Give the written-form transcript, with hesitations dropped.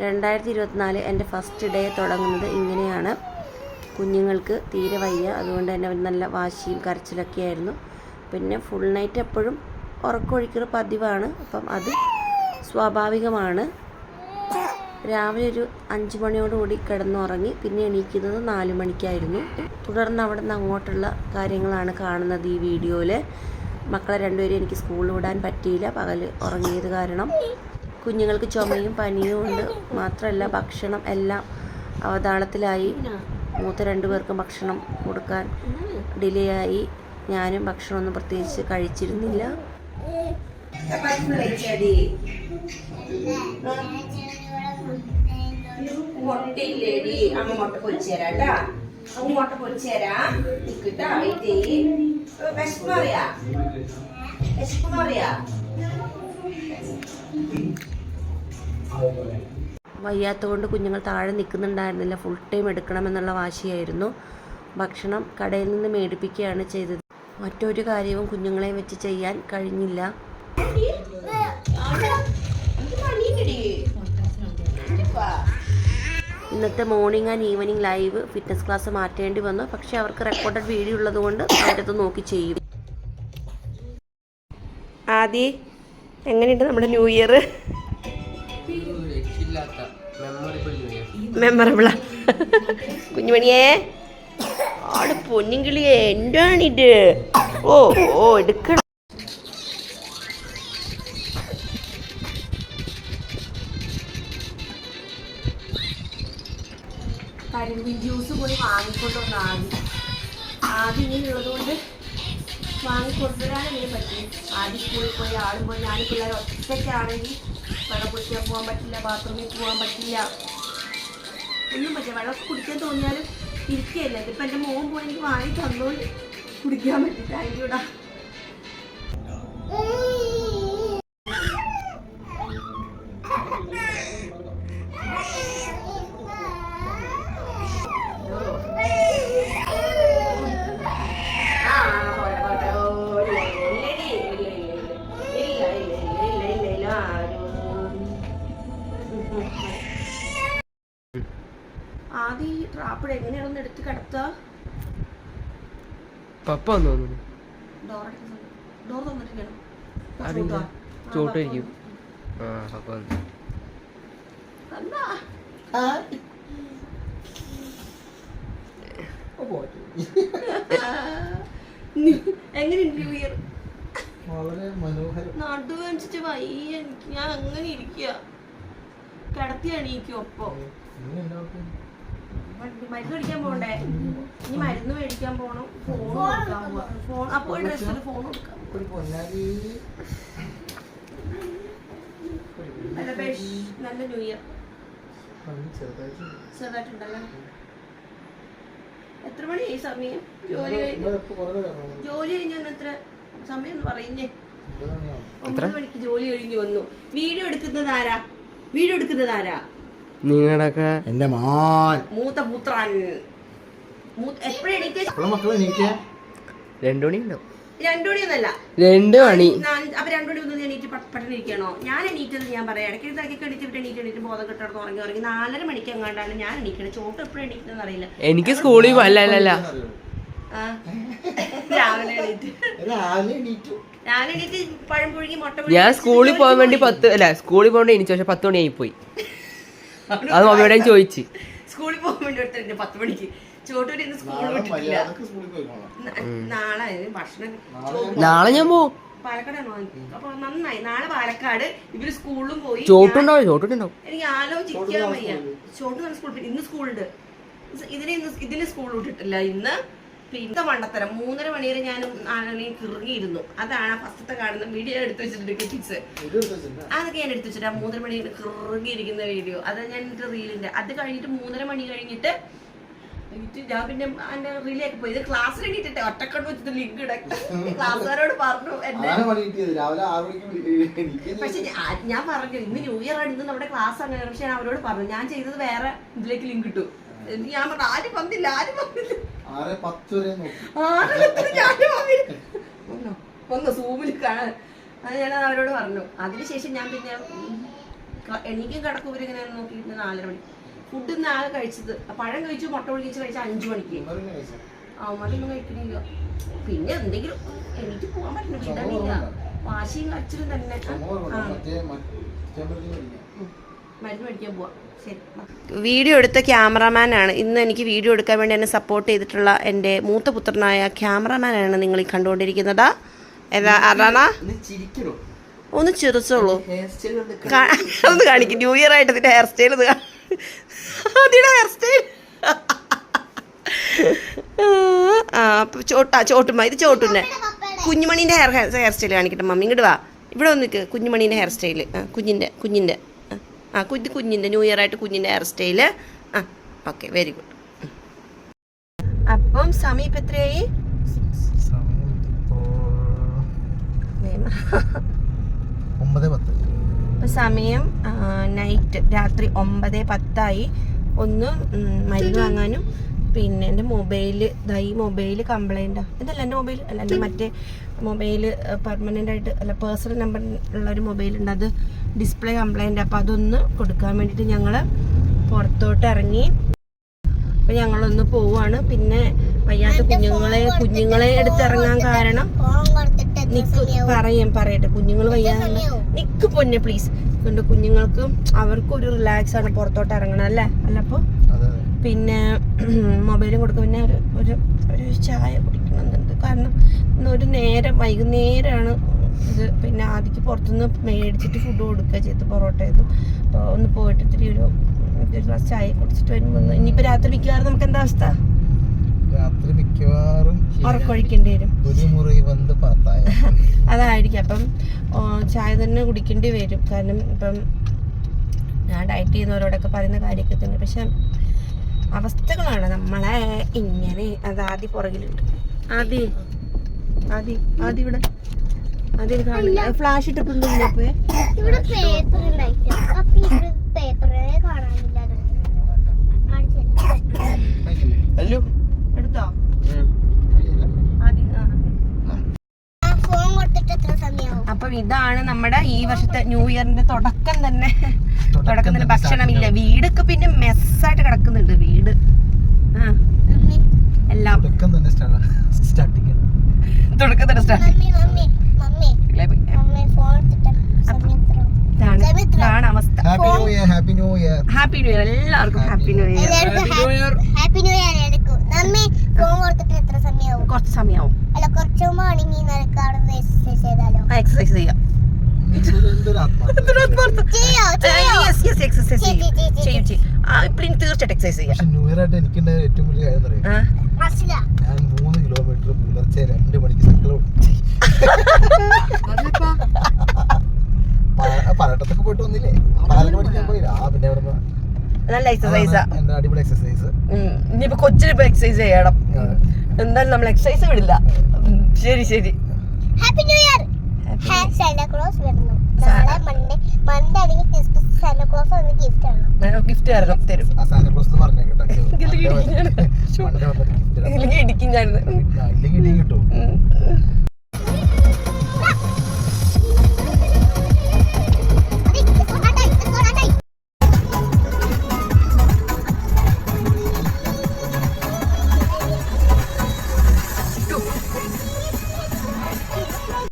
2024 എൻ്റെ first day തുടങ്ങുന്നത് ഇങ്ങനെയാണ്. കുഞ്ഞുങ്ങൾക്ക് തീരെ വയ്യ, അതുകൊണ്ട് തന്നെ നല്ല വാശിയും കരച്ചിലൊക്കെ ആയിരുന്നു. പിന്നെ ഫുൾ നൈറ്റ് എപ്പോഴും ഉറക്കമൊഴിക്കൽ പതിവാണ്, അപ്പം അത് സ്വാഭാവികമാണ്. രാവിലെ ഒരു 5 മണിയോടുകൂടി കിടന്നുറങ്ങി, പിന്നെ എണീക്കുന്നത് 4 മണിക്കായിരുന്നു. തുടർന്ന് അവിടെ നിന്ന് അങ്ങോട്ടുള്ള കാര്യങ്ങളാണ് കാണുന്നത് ഈ വീഡിയോയിൽ. മക്കളെ രണ്ടുപേരും എനിക്ക് സ്കൂളിൽ വിടാൻ പറ്റിയില്ല, പകൽ ഉറങ്ങിയത് കാരണം. കുഞ്ഞുങ്ങൾക്ക് ചുമയും പനിയും ഉണ്ട്. മാത്രമല്ല ഭക്ഷണം എല്ലാം അവതാളത്തിലായി. മൂത്ത 2 പേർക്കും ഭക്ഷണം കൊടുക്കാൻ ഡിലേ ആയി. ഞാനും ഭക്ഷണമൊന്നും പ്രത്യേകിച്ച് കഴിച്ചിരുന്നില്ല. മുട്ടയില്ലേടി, അമ്മ മുട്ട പൊരിച്ചു തരാട്ടാ. അമ്മ മുട്ട പൊരിച്ചു തരാം. നിൽക്കിട്ടാ, വെയിറ്റ് ചെയ്യ്. വിശപ്പറിയാ, വിശപ്പറിയാ. വയ്യാത്തതുകൊണ്ട് കുഞ്ഞുങ്ങൾ താഴെ നിൽക്കുന്നുണ്ടായിരുന്നില്ല. Full time എടുക്കണമെന്നുള്ള വാശിയായിരുന്നു. ഭക്ഷണം കടയിൽ നിന്ന് മേടിപ്പിക്കുകയാണ് ചെയ്തത്. മറ്റൊരു കാര്യവും കുഞ്ഞുങ്ങളെ വെച്ച് ചെയ്യാൻ കഴിഞ്ഞില്ല. ഇന്നത്തെ morning and evening live fitness class മാറ്റേണ്ടി വന്നു. പക്ഷേ അവർക്ക് റെക്കോർഡഡ് വീഡിയോ ഉള്ളതുകൊണ്ട് അവരത് നോക്കി ചെയ്യും. ആദ്യ എങ്ങനെയുണ്ട് നമ്മുടെ ന്യൂ ഇയർ? മെമ്മറബിളാ കുഞ്ഞുമണിയേ, ആട് പൊന്നിങ്കിളിയേ, എന്താണിത്? ഓ ഓ എടുക്കണം. കരിമ്പിൻ ജ്യൂസ് പോയി വാങ്ങിക്കൊണ്ടുവന്ന ആദ്യം ഇങ്ങനെയുള്ളത് കൊണ്ട് വാങ്ങിക്കൊണ്ടുവരാൻ ഇങ്ങനെ പറ്റും. ആദ്യം സ്കൂളിൽ പോയി ആളും പോയി. ഞാൻ പിള്ളേർ ഒറ്റയ്ക്കാണെങ്കിൽ വെള്ളം കുടിക്കാൻ പോകാൻ പറ്റില്ല, ബാത്റൂമിൽ പോകാൻ പറ്റില്ല, ഒന്നും പറ്റില്ല. വെള്ളം കുടിക്കാൻ തോന്നിയാലും ഇരിക്കുകയല്ല. ഇതിപ്പോൾ എൻ്റെ മോൻ പോയി എനിക്ക് വാങ്ങി തന്നോണ്ട് കുടിക്കാൻ പറ്റും. താങ്ക് യൂടാ. ആദ്യം ഈ ട്രാപ്പിടെ എങ്ങനെയാണെന്ന് എടുത്ത് കിടത്താ. പപ്പ വന്നു തോന്നുന്നു. ഡോർ തന്നിരിക്കണം. ചോട്ടായിരിക്കും. പപ്പ വന്നു. എങ്ങനെയുണ്ട് ന്യൂ ഇയർ? വളരെ മനോഹരം. നടുവനുസരിച്ച് വയ്യ എനിക്ക്. ഞാൻ അങ്ങനെ ഇരിക്കുക, കിടത്തി എണീക്കും. ഒപ്പം മരുന്ന് മേടിക്കാൻ പോകണ്ടേ? ഇനി മരുന്ന് മേടിക്കാൻ പോണം. ഫോൺ കൊടുക്കാൻ പോവാ. ഫോൺ അപ്പോൾ ഡ്രസ്സിൽ ഫോൺ കൊടുക്കാം. നല്ല ന്യൂ ഇയർ ചെറുതായിട്ടുണ്ടല്ലോ. എത്ര മണിയായി സമയം? ജോലി കഴിഞ്ഞാൽ എത്ര സമയം എന്ന് പറയുന്നേ? 9 മണിക്ക് ജോലി കഴിഞ്ഞ് വന്നു. വീഡിയോ എടുക്കുന്നത് ആരാ? നിങ്ങളൊക്കെ എന്റെ മോൻ മൂത്ത പുത്രൻ. എപ്പോഴും എണീറ്റ്? 2 മണി ഉണ്ടാവും. 2 മണിയൊന്നല്ല, 2 മണി. അപ്പൊ 2 മണി ഒന്നും എണീറ്റ് പെട്ടെന്ന് ഇരിക്കണോ? ഞാൻ എണീറ്റത് ഞാൻ പറയാം. ഇടയ്ക്ക് എണീറ്റ് ബോധം കെട്ടടത്ത് ഉറങ്ങി 4:30 മണിക്ക് എങ്ങാണ്ടാണ് ഞാൻ എണീക്കണത്. ചോട്ട് എപ്പോഴും എണീറ്റതെന്ന് അറിയില്ല. എനിക്ക് സ്കൂളിൽ അല്ല രാവിലെ എണീറ്റ് പഴം പുഴുങ്ങി മുട്ട. ഞാൻ സ്കൂളിൽ പോകാൻ വേണ്ടി സ്കൂളിൽ പോകേണ്ടി എനിക്ക്. പക്ഷെ 10 മണിയായി പോയി. അത് മമ്മിയോടെ ചോദിച്ചു. സ്കൂളിൽ പോകാൻ വേണ്ടി എടുത്തിട്ടുണ്ട് 10 മണിക്ക്. ചോട്ടൂര് ഇന്ന് സ്കൂളിൽ വിട്ടിട്ടില്ല. നാളെ ഞാൻ പോവും. പാലക്കാടാണോ? അപ്പൊ നന്നായി. നാളെ പാലക്കാട് ഇവര് സ്കൂളിലും പോയി. ചോട്ടുണ്ടാവും. എനിക്ക് ആലോചിക്കാൻ വയ്യ. ചോട്ട് നല്ല സ്കൂളിൽ. ഇന്ന് സ്കൂളുണ്ട്. ഇതിന് സ്കൂൾ വിട്ടിട്ടില്ല ഇന്ന്. പിന്നെ മണ്ടത്തരം 3:30 മണി വരെ ഞാൻ കിറങ്ങിയിരുന്നു. അതാണ് ഫസ്റ്റത്തെ കാണുന്ന വീഡിയോ എടുത്തു വെച്ചിട്ടുണ്ട്. കിറ്റിക്സ് അതൊക്കെ ഞാൻ എടുത്തു വെച്ചിട്ട് 3:30 മണി കിറങ്ങിയിരിക്കുന്ന വീഡിയോ. അത് ഞാൻ എൻ്റെ റീലിന്റെ. അത് കഴിഞ്ഞിട്ട് 3:30 മണി കഴിഞ്ഞിട്ട് ഞാൻ പിന്നെ എന്റെ റീലേക്ക് പോയി. ഇത് ക്ലാസ്സിൽ എണീറ്റിട്ട് ഒറ്റക്കണ്ണ് വെച്ചിട്ട് ലിങ്ക് ഇടക്കി ക്ലാസ്സുകാരോട് പറഞ്ഞു. പക്ഷെ ഞാൻ പറഞ്ഞു ഇന്ന് ന്യൂ ഇയർ ആണ്, ഇന്ന് നമ്മുടെ ക്ലാസ് അങ്ങനെ. പക്ഷെ ഞാൻ അവരോട് പറഞ്ഞു ഞാൻ ചെയ്തത് വേറെ ഇതിലേക്ക് ലിങ്ക് ഇട്ടു. ഞാൻ പറഞ്ഞു ആരും വന്നില്ല. 6:10 ഒന്ന് സൂമിൽ കാണാൻ. അത് ഞാൻ അവരോട് പറഞ്ഞു. അതിനുശേഷം ഞാൻ പിന്നെ എനിക്കും കിടക്കും ഇവരിങ്ങനെ നോക്കിയിട്ട് 4:30 മണി. ഫുഡ് ഇന്ന് ആകെ കഴിച്ചത് പഴം കഴിച്ചു, മുട്ട പൊളിച്ച് കഴിച്ച 5 മണിക്ക്. അവന്മാരൊന്നും കഴിക്കണില്ല. പിന്നെ എന്തെങ്കിലും എനിക്ക് പോകാൻ പറ്റില്ല, വിടണില്ല. വാശിയും കരച്ചിലും തന്നെ. മരുന്ന് മേടിക്കാൻ പോവാം. ശരി. വീഡിയോ എടുത്ത ക്യാമറാമാനാണ് ഇന്ന് എനിക്ക് വീഡിയോ എടുക്കാൻ വേണ്ടി എന്നെ സപ്പോർട്ട് ചെയ്തിട്ടുള്ള എൻ്റെ മൂത്ത പുത്രനായ ക്യാമറാമാനാണ് നിങ്ങൾ ഈ കണ്ടുകൊണ്ടിരിക്കുന്നത്. അതാണാ ഒന്ന് ചിരിച്ചുള്ളൂ. ഒന്ന് കാണിക്കും. ന്യൂ ഇയർ ആയിട്ട് ഇതിൻ്റെ ഹെയർ സ്റ്റൈൽ അതിയുടെ ഹെയർ സ്റ്റൈൽ. ചോട്ടുമ്മ ഇത് ചോട്ടുന്നെ കുഞ്ഞുമണീൻ്റെ ഹെയർ സ്റ്റൈൽ കാണിക്കട്ടെ മമ്മി. ഇങ്ങോട്ട് വാ, ഇവിടെ ഒന്ന് നിൽക്ക്. കുഞ്ഞുമണീൻ്റെ ഹെയർ സ്റ്റൈൽ. കുഞ്ഞിൻ്റെ ഇത് കുഞ്ഞിൻ്റെ ന്യൂ ഇയർ ആയിട്ട് കുഞ്ഞിൻ്റെ hair style. Okay, very good. അപ്പം സമയം ഇപ്പം എത്രയായി? സമയം നൈറ്റ് രാത്രി 9:10 ഒന്ന് മരുന്ന് വാങ്ങാനും പിന്നെ എൻ്റെ മൊബൈല് ഈ മൊബൈല് കംപ്ലൈൻറ്റാണ്. ഇതല്ല എൻ്റെ മൊബൈൽ അല്ല, എൻ്റെ മറ്റേ മൊബൈൽ പെർമനൻ്റ് ആയിട്ട് അല്ല പേഴ്സണൽ നമ്പർ ഉള്ളൊരു മൊബൈലുണ്ട്, അത് ഡിസ്പ്ലേ കംപ്ലൈൻറ്റ്. അപ്പോൾ അതൊന്ന് കൊടുക്കാൻ വേണ്ടിയിട്ട് ഞങ്ങൾ പുറത്തോട്ട് ഇറങ്ങി. അപ്പോൾ ഞങ്ങളൊന്ന് പോവാണ്. പിന്നെ വയ്യാത്ത കുഞ്ഞുങ്ങളെ എടുത്തിറങ്ങാൻ കാരണം പറയട്ടെ കുഞ്ഞുങ്ങൾ വയ്യാതെ നിക്ക് പൊന്നെ പ്ലീസ്. അതുകൊണ്ട് കുഞ്ഞുങ്ങൾക്ക് അവർക്കും ഒരു റിലാക്സ് ആണ് പുറത്തോട്ട് ഇറങ്ങണം അല്ലേ? അല്ലപ്പോൾ പിന്നെ മൊബൈലും കൊടുക്കും. പിന്നെ ഒരു ചായ കുടിക്കണമെന്നുണ്ട്. കാരണം ഒരു വൈകുന്നേരമാണ് ഇത്. പിന്നെ ആദ്യക്ക് പുറത്തുനിന്ന് മേടിച്ചിട്ട് ഫുഡ് കൊടുക്കുക ചെയ്ത് പൊറോട്ട ചെയ്തു. അപ്പോൾ ഒന്ന് പോയിട്ട് ഇത്തിരി ഒരു ഗ്ലാസ് ചായ കുടിച്ചിട്ട് വരുമ്പോൾ ഇനിയിപ്പോൾ രാത്രി മിക്കവാറും നമുക്ക് എന്താ അവസ്ഥ? രാത്രി മിക്കവാറും ഉറക്കൊഴിക്കേണ്ടി വരും. അതായിരിക്കും. അപ്പം ചായ തന്നെ കുടിക്കേണ്ടി വരും. കാരണം ഇപ്പം ഞാൻ ഡയറ്റ് ചെയ്യുന്നവരോടൊക്കെ പറയുന്ന കാര്യമൊക്കെ തന്നെ. പക്ഷെ അവസ്ഥകളാണ് നമ്മളെ ഇങ്ങനെ. അത് ആദ്യം പുറകിലുണ്ട്. ആദ്യം ഇവിടെ കാണില്ല. ഫ്ലാഷ് ഇട്ടിട്ടുണ്ട്. എടുത്തോ? അപ്പം ഇതാണ് നമ്മുടെ ഈ വർഷത്തെ ന്യൂ ഇയറിന്റെ തുടക്കം തന്നെ ഭക്ഷണമില്ല. വീടൊക്കെ പിന്നെ മെസ്സായിട്ട് കിടക്കുന്നുണ്ട്. വീട് എല്ലാം തുടക്കം തന്നെ സ്റ്റാർട്ട്. ഇതാണ് അവസ്ഥ. ഹാപ്പി ന്യൂ ഇയർ എല്ലാവർക്കും. Happy new year. കുറച്ച് സമയമാവും. എക്സസൈസ് ചെയ്യാം. തീർച്ചയായിട്ടും എക്സസൈസ് ചെയ്യാം. ന്യൂ ഇയർ ആയിട്ട് എനിക്ക് ഏറ്റവും വലിയ കാര്യം ഞാൻ 3 കിലോമീറ്റർ പുലർച്ചെ 2 മണിക്ക് സൈക്കിൾ പാലട്ടത്തൊക്കെ പോയിട്ട് വന്നില്ലേ? പാലക്കാട് പഠിക്കാൻ പോയില്ല. പിന്നെ അവിടെ നല്ല എക്സസൈസാ. അടിപൊളി എക്സസൈസ്. ഇനിയിപ്പോ കൊച്ചിനിപ്പോ എക്സസൈസ് ചെയ്യണം. എന്തായാലും നമ്മൾ എക്സസൈസ് വിടില്ല. ശരി. Happy new year. സാന്റാക്ലോസ് വരുന്നു നാളെ മൺഡേ ആണെങ്കിൽ സാന്റാക്ലോസ് വന്ന് ഗിഫ്റ്റ് തരും. സാന്റാക്ലോസ് പറഞ്ഞേക്കട്ടെ. ഇല്ലെങ്കിൽ ഇടിക്കും ഞാൻ. ഇല്ലെങ്കിൽ ഇടിയും കിട്ടും.